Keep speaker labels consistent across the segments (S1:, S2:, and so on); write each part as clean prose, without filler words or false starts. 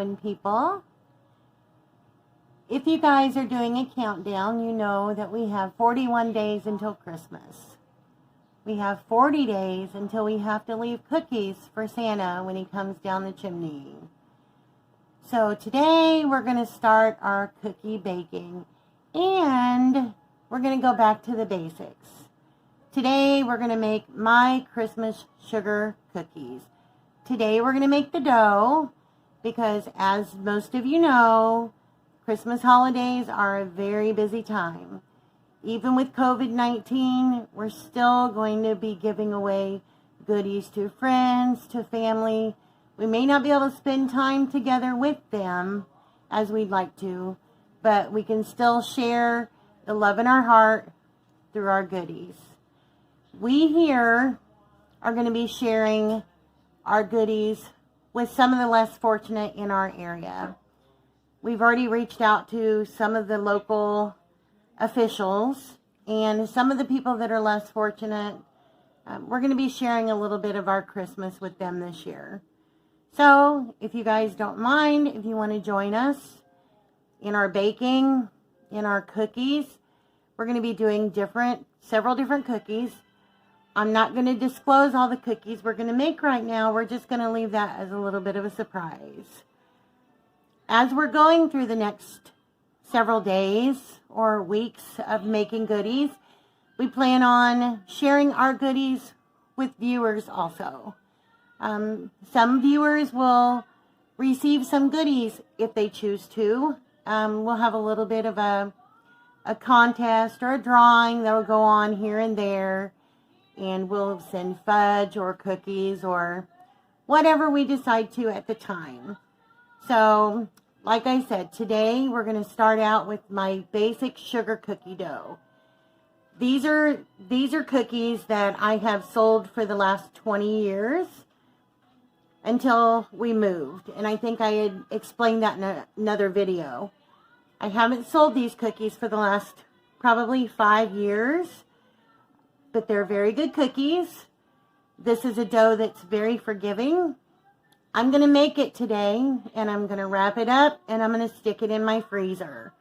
S1: Twin people. If you guys are doing a countdown, you know that we have 41 days until Christmas. We have 40 days until we have to leave cookies for Santa when he comes down the chimney. So today we're going to start our cookie baking, and we're going to go back to the basics. Today we're going to make my Christmas sugar cookies. Today we're going to make the dough because, as most of you know, Christmas holidays are a very busy time. Even with COVID-19, we're still going to be giving away goodies to friends, to family. We may not be able to spend time together with them as we'd like to, but we can still share the love in our heart through our goodies. We here are going to be sharing our goodies with some of the less fortunate in our area. We've already reached out to some of the local officials and some of the people that are less fortunate. We're going to be sharing a little bit of our Christmas with them this year. So if you guys don't mind, if you want to join us in our baking, in our cookies, we're going to be doing several different cookies. I'm not going to disclose all the cookies we're going to make right now. We're just going to leave that as a little bit of a surprise. As we're going through the next several days or weeks of making goodies, we plan on sharing our goodies with viewers also. Some viewers will receive some goodies if they choose to. We'll have a little bit of a contest or a drawing that will go on here and there, and we'll send fudge or cookies or whatever we decide to at the time. So, like I said, today we're going to start out with my basic sugar cookie dough. These are cookies that I have sold for the last 20 years until we moved. And I think I had explained that in another video. I haven't sold these cookies for the last probably 5 years, but they're very good cookies. This is a dough that's very forgiving. I'm going to make it today, and I'm going to wrap it up, and I'm going to stick it in my freezer.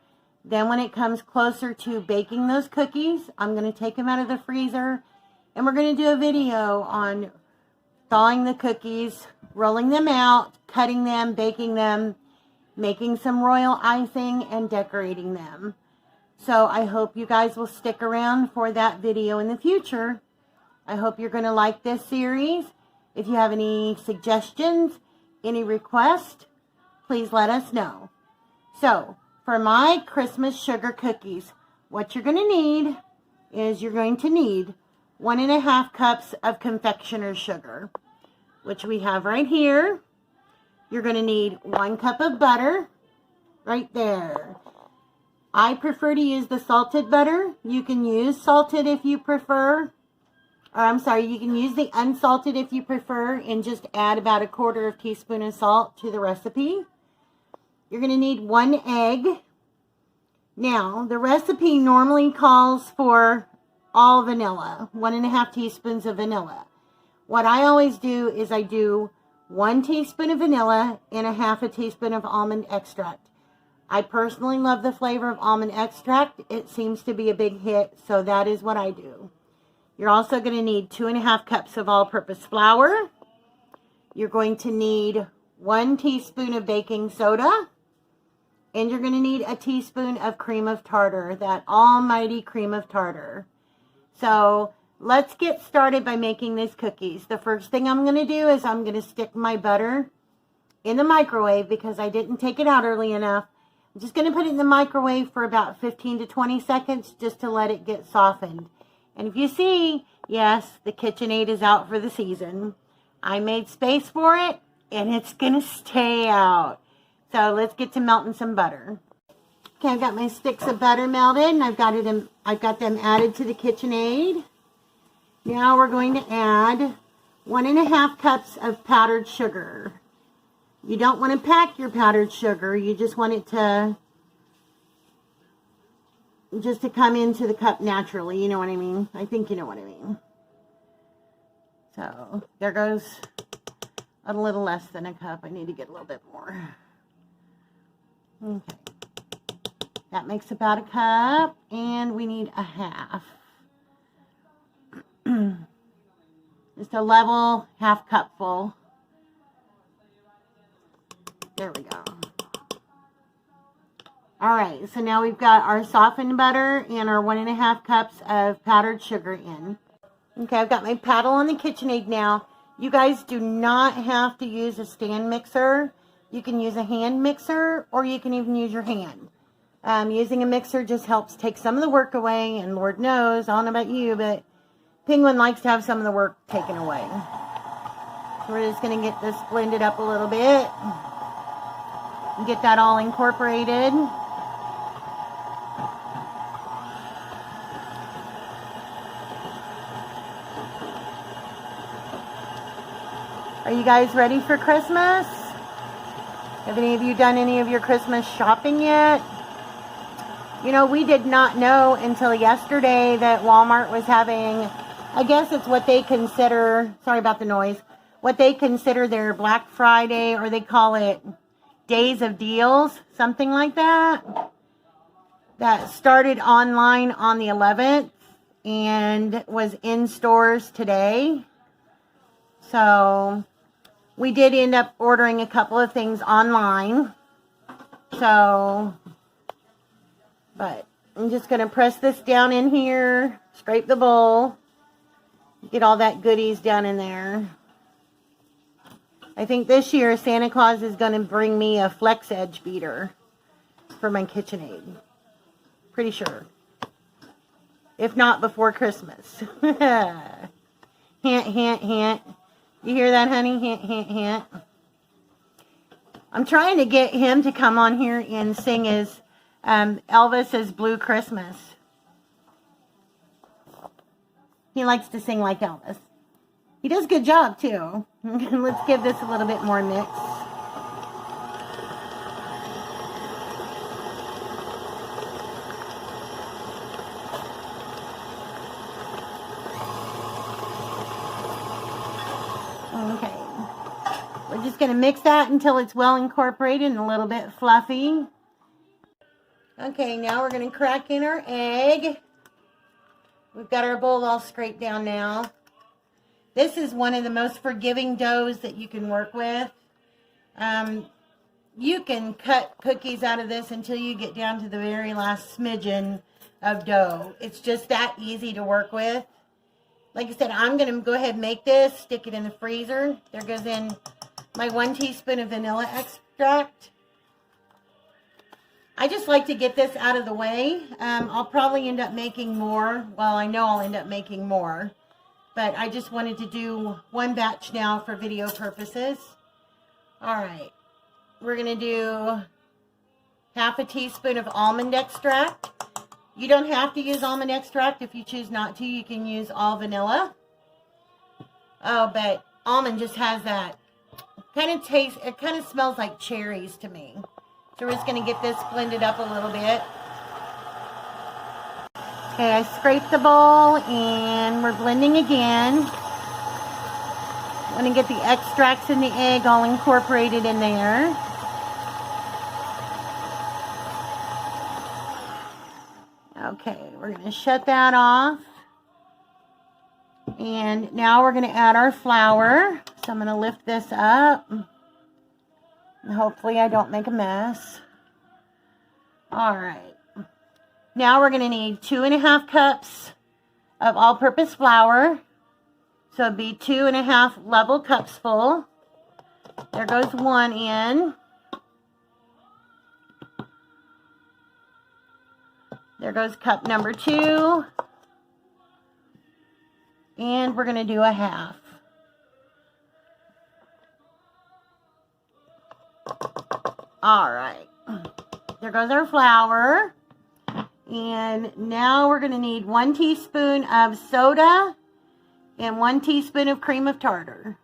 S1: Then when it comes closer to baking those cookies, I'm going to take them out of the freezer, and we're going to do a video on thawing the cookies, rolling them out, cutting them, baking them, making some royal icing, and decorating them. So I hope you guys will stick around for that video in the future. I hope you're going to like this series. If you have any suggestions, any requests, please let us know. So, for my Christmas sugar cookies, what you're going to need is you're going to need 1.5 cups of confectioner's sugar, which we have right here. You're going to need 1 cup of butter, right there. I prefer to use the salted butter. You can use salted if you prefer. You can use the unsalted if you prefer, and just add about 1/4 teaspoon of salt to the recipe. You're going to need 1 egg. Now, the recipe normally calls for all vanilla, 1.5 teaspoons of vanilla. What I always do is I do 1 teaspoon of vanilla and 1/2 teaspoon of almond extract. I personally love the flavor of almond extract. It seems to be a big hit, so that is what I do. You're also going to need 2.5 cups of all-purpose flour. You're going to need 1 teaspoon of baking soda. And you're going to need a teaspoon of cream of tartar, that almighty cream of tartar. So let's get started by making these cookies. The first thing I'm going to do is I'm going to stick my butter in the microwave because I didn't take it out early enough. I'm just going to put it in the microwave for about 15 to 20 seconds just to let it get softened. And if you see, yes, the KitchenAid is out for the season. I made space for it, and it's going to stay out. So let's get to melting some butter. Okay, I've got my sticks of butter melted, and I've got them added to the KitchenAid. Now we're going to add 1.5 cups of powdered sugar. You don't want to pack your powdered sugar. You just want it to come into the cup naturally. You know what I mean? I think you know what I mean. So there goes a little less than a cup. I need to get a little bit more. Okay. That makes about a cup, and we need a half. Just a level half cup full. There we go. Alright, so now we've got our softened butter and our 1.5 cups of powdered sugar in. Okay, I've got my paddle on the KitchenAid now. You guys do not have to use a stand mixer. You can use a hand mixer, or you can even use your hand. Using a mixer just helps take some of the work away, and Lord knows, I don't know about you, but Penguin likes to have some of the work taken away. So we're just going to get this blended up a little bit and get that all incorporated. Are you guys ready for Christmas? Have any of you done any of your Christmas shopping yet? You know, we did not know until yesterday that Walmart was having, I guess it's what they consider, sorry about the noise, what they consider their Black Friday, or they call it Days of Deals, something like that. That started online on the 11th and was in stores today. So we did end up ordering a couple of things online. So, but I'm just going to press this down in here, scrape the bowl, get all that goodies down in there. I think this year Santa Claus is going to bring me a flex edge beater for my KitchenAid. Pretty sure. If not before Christmas. Hint, hint, hint. You hear that, honey? Hint, hint, hint. I'm trying to get him to come on here and sing his Elvis's Blue Christmas. He likes to sing like Elvis. He does a good job, too. Let's give this a little bit more mix. Okay. We're just going to mix that until it's well incorporated and a little bit fluffy. Okay, now we're going to crack in our egg. We've got our bowl all scraped down now. This is one of the most forgiving doughs that you can work with. You can cut cookies out of this until you get down to the very last smidgen of dough. It's just that easy to work with. Like I said, I'm going to go ahead and make this, stick it in the freezer. There goes in my 1 teaspoon of vanilla extract. I just like to get this out of the way. I'll probably end up making more. Well, I know I'll end up making more. But I just wanted to do one batch now for video purposes. Alright. We're going to do half a teaspoon of almond extract. You don't have to use almond extract. If you choose not to, you can use all vanilla. Oh, but almond just has that kind of taste. It kind of smells like cherries to me. So we're just going to get this blended up a little bit. Okay, I scraped the bowl and we're blending again. I want to get the extracts in the egg all incorporated in there. Okay, we're going to shut that off. And now we're going to add our flour. So I'm going to lift this up. And hopefully I don't make a mess. Alright. Now we're going to need 2.5 cups of all-purpose flour. So it'd be 2.5 level cups full. There goes one in. There goes cup number 2. And we're going to do a half. Alright. There goes our flour. And now we're going to need 1 teaspoon of soda and 1 teaspoon of cream of tartar.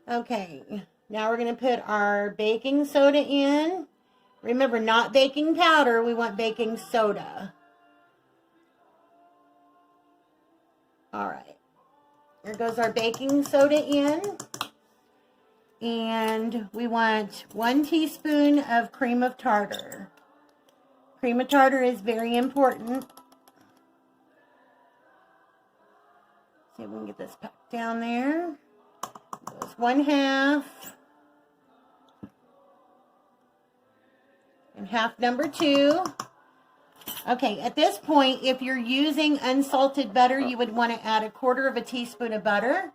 S1: Okay, now we're going to put our baking soda in. Remember, not baking powder, we want baking soda. Alright, there goes our baking soda in. And we want 1 teaspoon of cream of tartar. Cream of tartar is very important. See if we can get this packed down there. Goes 1/2. And half number 2. Okay, at this point, if you're using unsalted butter, you would want to add 1/4 teaspoon of butter.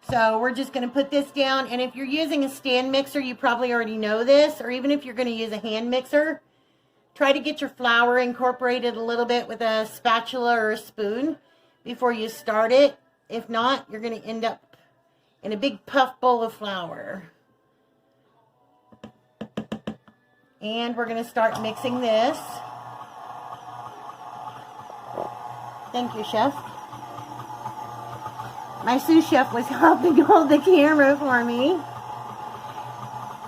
S1: So we're just going to put this down. And if you're using a stand mixer, you probably already know this. Or even if you're going to use a hand mixer, try to get your flour incorporated a little bit with a spatula or a spoon before you start it. If not, you're going to end up in a big puff bowl of flour. And we're going to start mixing this. Thank you, Chef. My sous chef was helping hold the camera for me.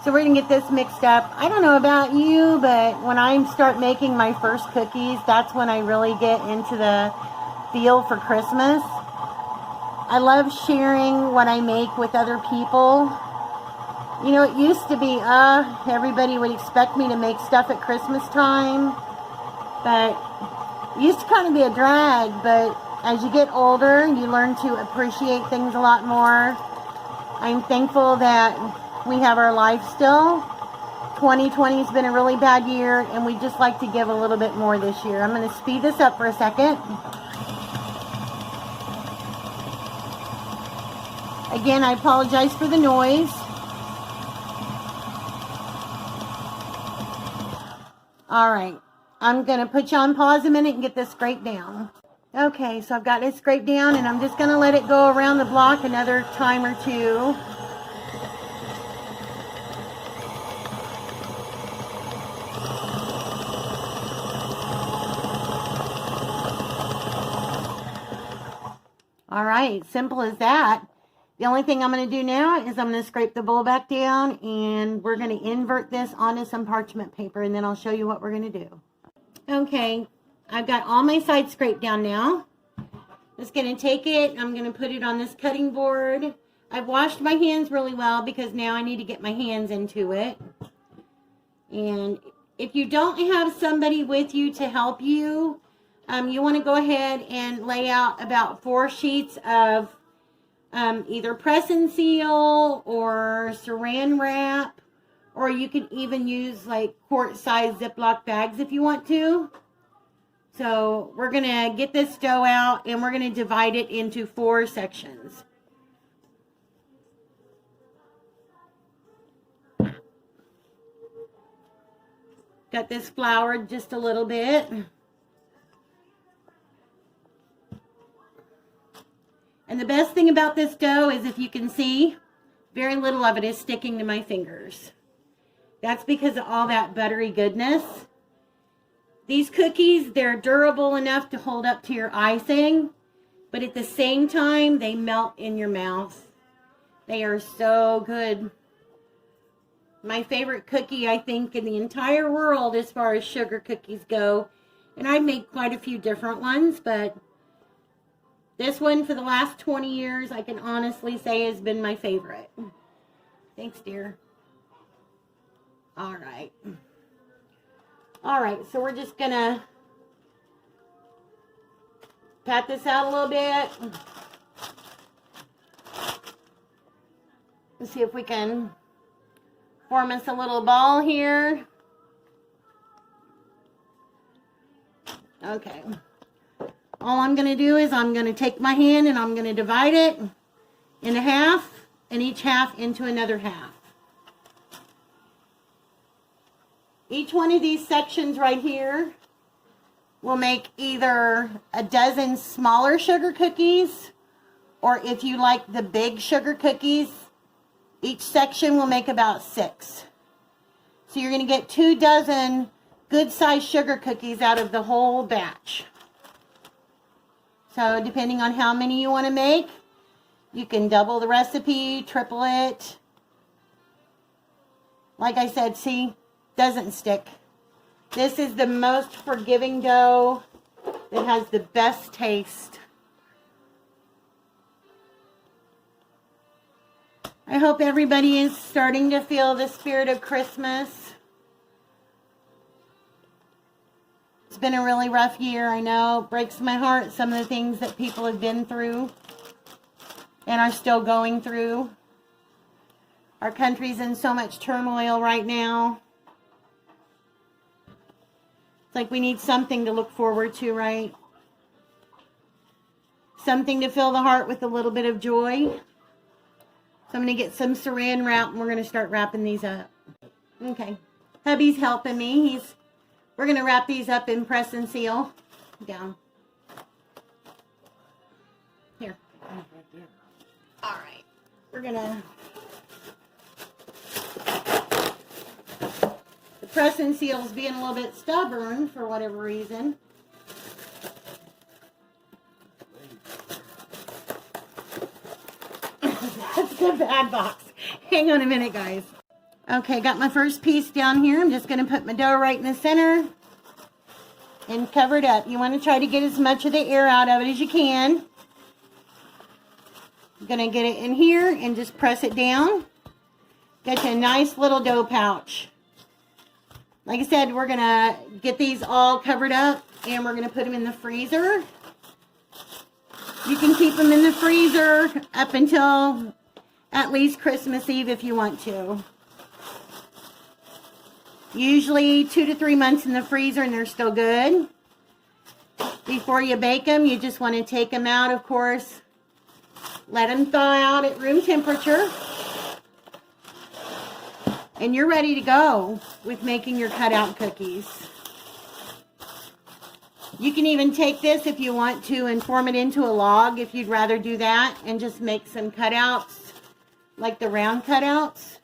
S1: So we're going to get this mixed up. I don't know about you, but when I start making my first cookies, that's when I really get into the feel for Christmas. I love sharing what I make with other people. You know, it used to be, everybody would expect me to make stuff at Christmas time. But it used to kind of be a drag, but as you get older, you learn to appreciate things a lot more. I'm thankful that we have our life still. 2020 has been a really bad year, and we just like to give a little bit more this year. I'm going to speed this up for a second. Again, I apologize for the noise. All right, I'm going to put you on pause a minute and get this scraped down. Okay, so I've got it scraped down, and I'm just going to let it go around the block another time or two. All right, simple as that. The only thing I'm going to do now is I'm going to scrape the bowl back down, and we're going to invert this onto some parchment paper, and then I'll show you what we're going to do. Okay, I've got all my sides scraped down now. Just going to take it, I'm going to put it on this cutting board. I've washed my hands really well because now I need to get my hands into it. And if you don't have somebody with you to help you, you want to go ahead and lay out about 4 sheets of either press and seal or saran wrap, or you can even use like quart-sized Ziploc bags if you want to. So we're going to get this dough out, and we're going to divide it into 4 sections. Got this floured just a little bit. And the best thing about this dough is, if you can see, very little of it is sticking to my fingers. That's because of all that buttery goodness. These cookies, they're durable enough to hold up to your icing, but at the same time, they melt in your mouth. They are so good. My favorite cookie, I think, in the entire world as far as sugar cookies go. And I've made quite a few different ones, but this one for the last 20 years, I can honestly say, has been my favorite. Thanks, dear. All right. All right, so we're just going to pat this out a little bit. Let's see if we can form us a little ball here. Okay. All I'm going to do is I'm going to take my hand and I'm going to divide it into half, and each half into another half. Each one of these sections right here will make either a dozen smaller sugar cookies, or if you like the big sugar cookies, each section will make about 6. So you're going to get 2 dozen good-sized sugar cookies out of the whole batch. So depending on how many you want to make, you can double the recipe, triple it. Like I said, see? Doesn't stick. This is the most forgiving dough that has the best taste. I hope everybody is starting to feel the spirit of Christmas. It's been a really rough year, I know. It breaks my heart, some of the things that people have been through and are still going through. Our country's in so much turmoil right now. It's like we need something to look forward to, right? Something to fill the heart with a little bit of joy. So I'm going to get some saran wrap and we're going to start wrapping these up. Okay. Hubby's helping me. We're going to wrap these up and press and seal down. Here. All right. We're going to... The press and seal's being a little bit stubborn for whatever reason. That's the bad box. Hang on a minute, guys. Okay, got my first piece down here. I'm just going to put my dough right in the center and cover it up. You want to try to get as much of the air out of it as you can. I'm going to get it in here and just press it down. Get you a nice little dough pouch. Like I said, we're going to get these all covered up and we're going to put them in the freezer. You can keep them in the freezer up until at least Christmas Eve if you want to. Usually 2 to 3 months in the freezer and they're still good. Before you bake them, you just want to take them out, of course. Let them thaw out at room temperature. And you're ready to go with making your cutout cookies. You can even take this if you want to and form it into a log if you'd rather do that and just make some cutouts like the round cutouts.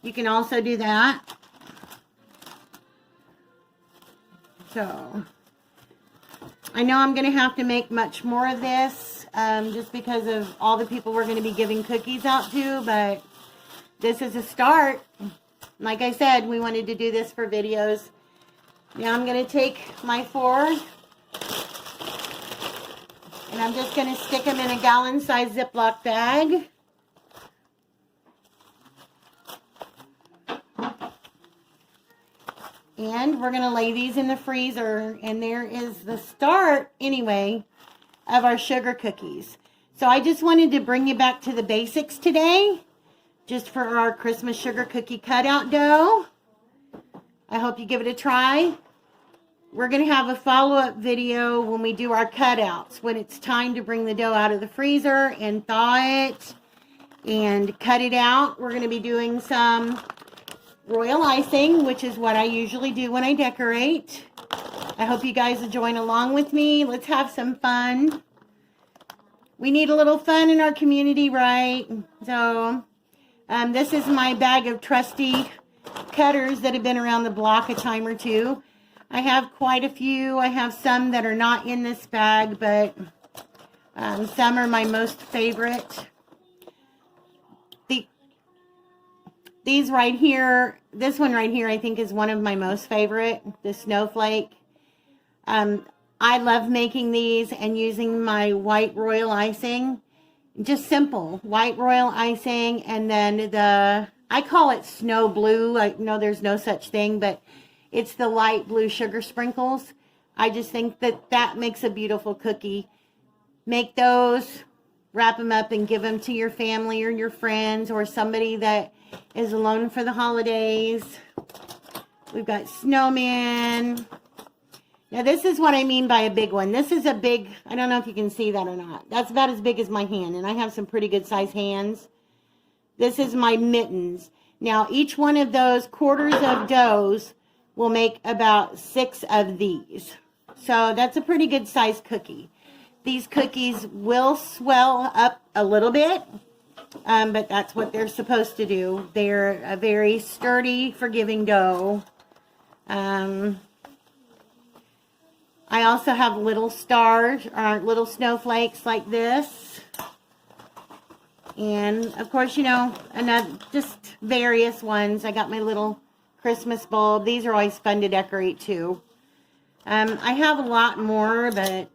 S1: You can also do that. So, I know I'm going to have to make much more of this just because of all the people we're going to be giving cookies out to, but this is a start. Like I said, we wanted to do this for videos. Now I'm going to take my 4 and I'm just going to stick them in a gallon-sized Ziploc bag. And we're going to lay these in the freezer. And there is the start, anyway, of our sugar cookies. So I just wanted to bring you back to the basics today. Just for our Christmas sugar cookie cutout dough. I hope you give it a try. We're going to have a follow-up video when we do our cutouts. When it's time to bring the dough out of the freezer and thaw it and cut it out. We're going to be doing some royal icing, which is what I usually do when I decorate. I hope you guys will join along with me. Let's have some fun. We need a little fun in our community, right? So, this is my bag of trusty cutters that have been around the block a time or two. I have quite a few. I have some that are not in this bag, but some are my most favorite. These right here, this one right here, I think is one of my most favorite, the snowflake. I love making these and using my white royal icing. Just simple, white royal icing, and then I call it snow blue. I know there's no such thing, but it's the light blue sugar sprinkles. I just think that makes a beautiful cookie. Make those, wrap them up and give them to your family or your friends or somebody that is alone for the holidays. We've got snowman. Now this is what I mean by a big one. This is a big, I don't know if you can see that or not. That's about as big as my hand, and I have some pretty good size hands. This is my mittens. Now each one of those quarters of doughs will make about 6 of these. So that's a pretty good size cookie. These cookies will swell up a little bit, but that's what they're supposed to do. They're a very sturdy, forgiving dough. I also have little stars, or little snowflakes like this. And, of course, you know, just various ones. I got my little Christmas bulb. These are always fun to decorate, too. I have a lot more, but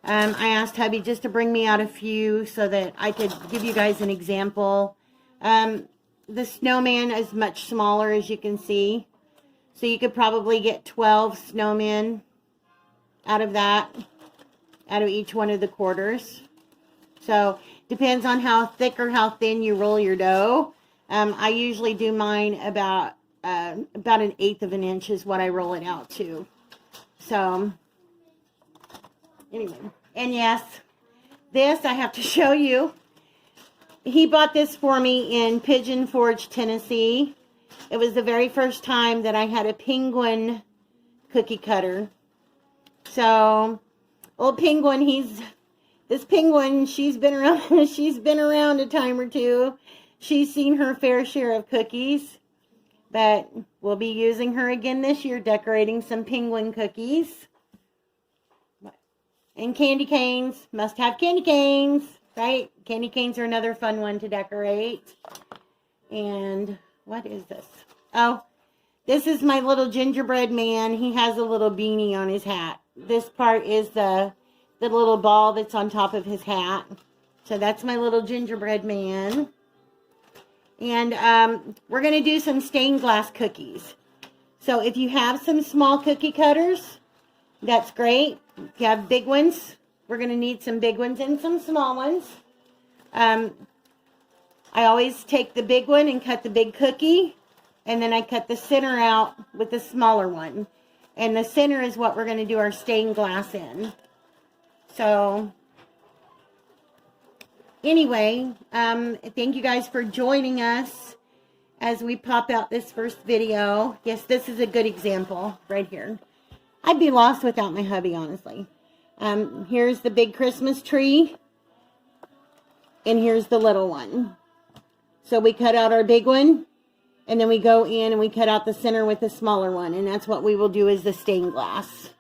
S1: I asked hubby just to bring me out a few so that I could give you guys an example The snowman is much smaller, as you can see. So you could probably get 12 snowmen out of that, out of each one of the quarters. So depends on how thick or how thin you roll your dough. I usually do mine about 1/8 of an inch is what I roll it out to. So anyway, and yes, this I have to show you. He bought this for me in Pigeon Forge, Tennessee. It was the very first time that I had a penguin cookie cutter. So, old penguin, this penguin, she's been around, she's been around a time or two. She's seen her fair share of cookies, but we'll be using her again this year, decorating some penguin cookies. And candy canes, must have candy canes, right? Candy canes are another fun one to decorate. And what is this? Oh, this is my little gingerbread man. He has a little beanie on his hat. This part is the little ball that's on top of his hat. So that's my little gingerbread man. And we're going to do some stained glass cookies. So if you have some small cookie cutters, that's great. If you have big ones, we're going to need some big ones and some small ones. I always take the big one and cut the big cookie. And then I cut the center out with the smaller one. And the center is what we're going to do our stained glass in. So, anyway, thank you guys for joining us as we pop out this first video. Yes, this is a good example right here. I'd be lost without my hubby, honestly. Here's the big Christmas tree. And here's the little one. So we cut out our big one. And then we go in and we cut out the center with the smaller one. And that's what we will do is the stained glass.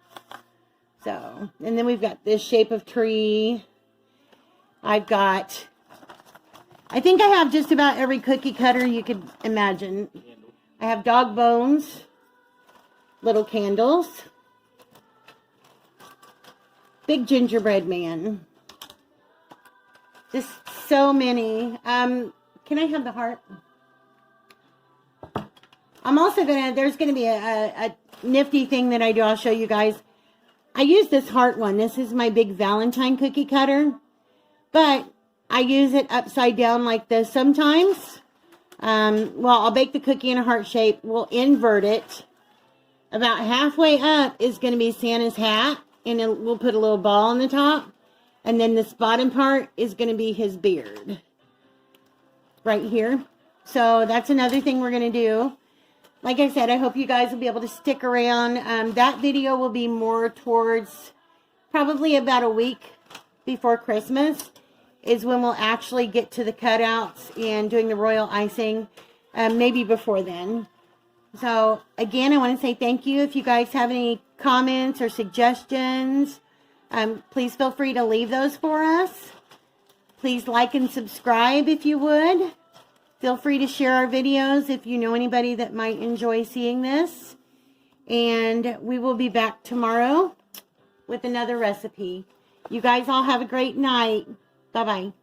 S1: So, and then we've got this shape of tree. I think I have just about every cookie cutter you could imagine. I have dog bones, little candles, big gingerbread man. Just so many. Can I have the heart? I'm also there's gonna be a nifty thing that I do. I'll show you guys. I use this heart one. This is my big Valentine cookie cutter. But I use it upside down like this sometimes. Well, I'll bake the cookie in a heart shape. We'll invert it. About halfway up is going to be Santa's hat. And then we'll put a little ball on the top. And then this bottom part is going to be his beard. Right here. So that's another thing we're going to do. Like I said, I hope you guys will be able to stick around. That video will be more towards probably about a week before Christmas is when we'll actually get to the cutouts and doing the royal icing. Maybe before then. So, again, I want to say thank you. If you guys have any comments or suggestions, please feel free to leave those for us. Please like and subscribe if you would. Feel free to share our videos if you know anybody that might enjoy seeing this. And we will be back tomorrow with another recipe. You guys all have a great night. Bye-bye.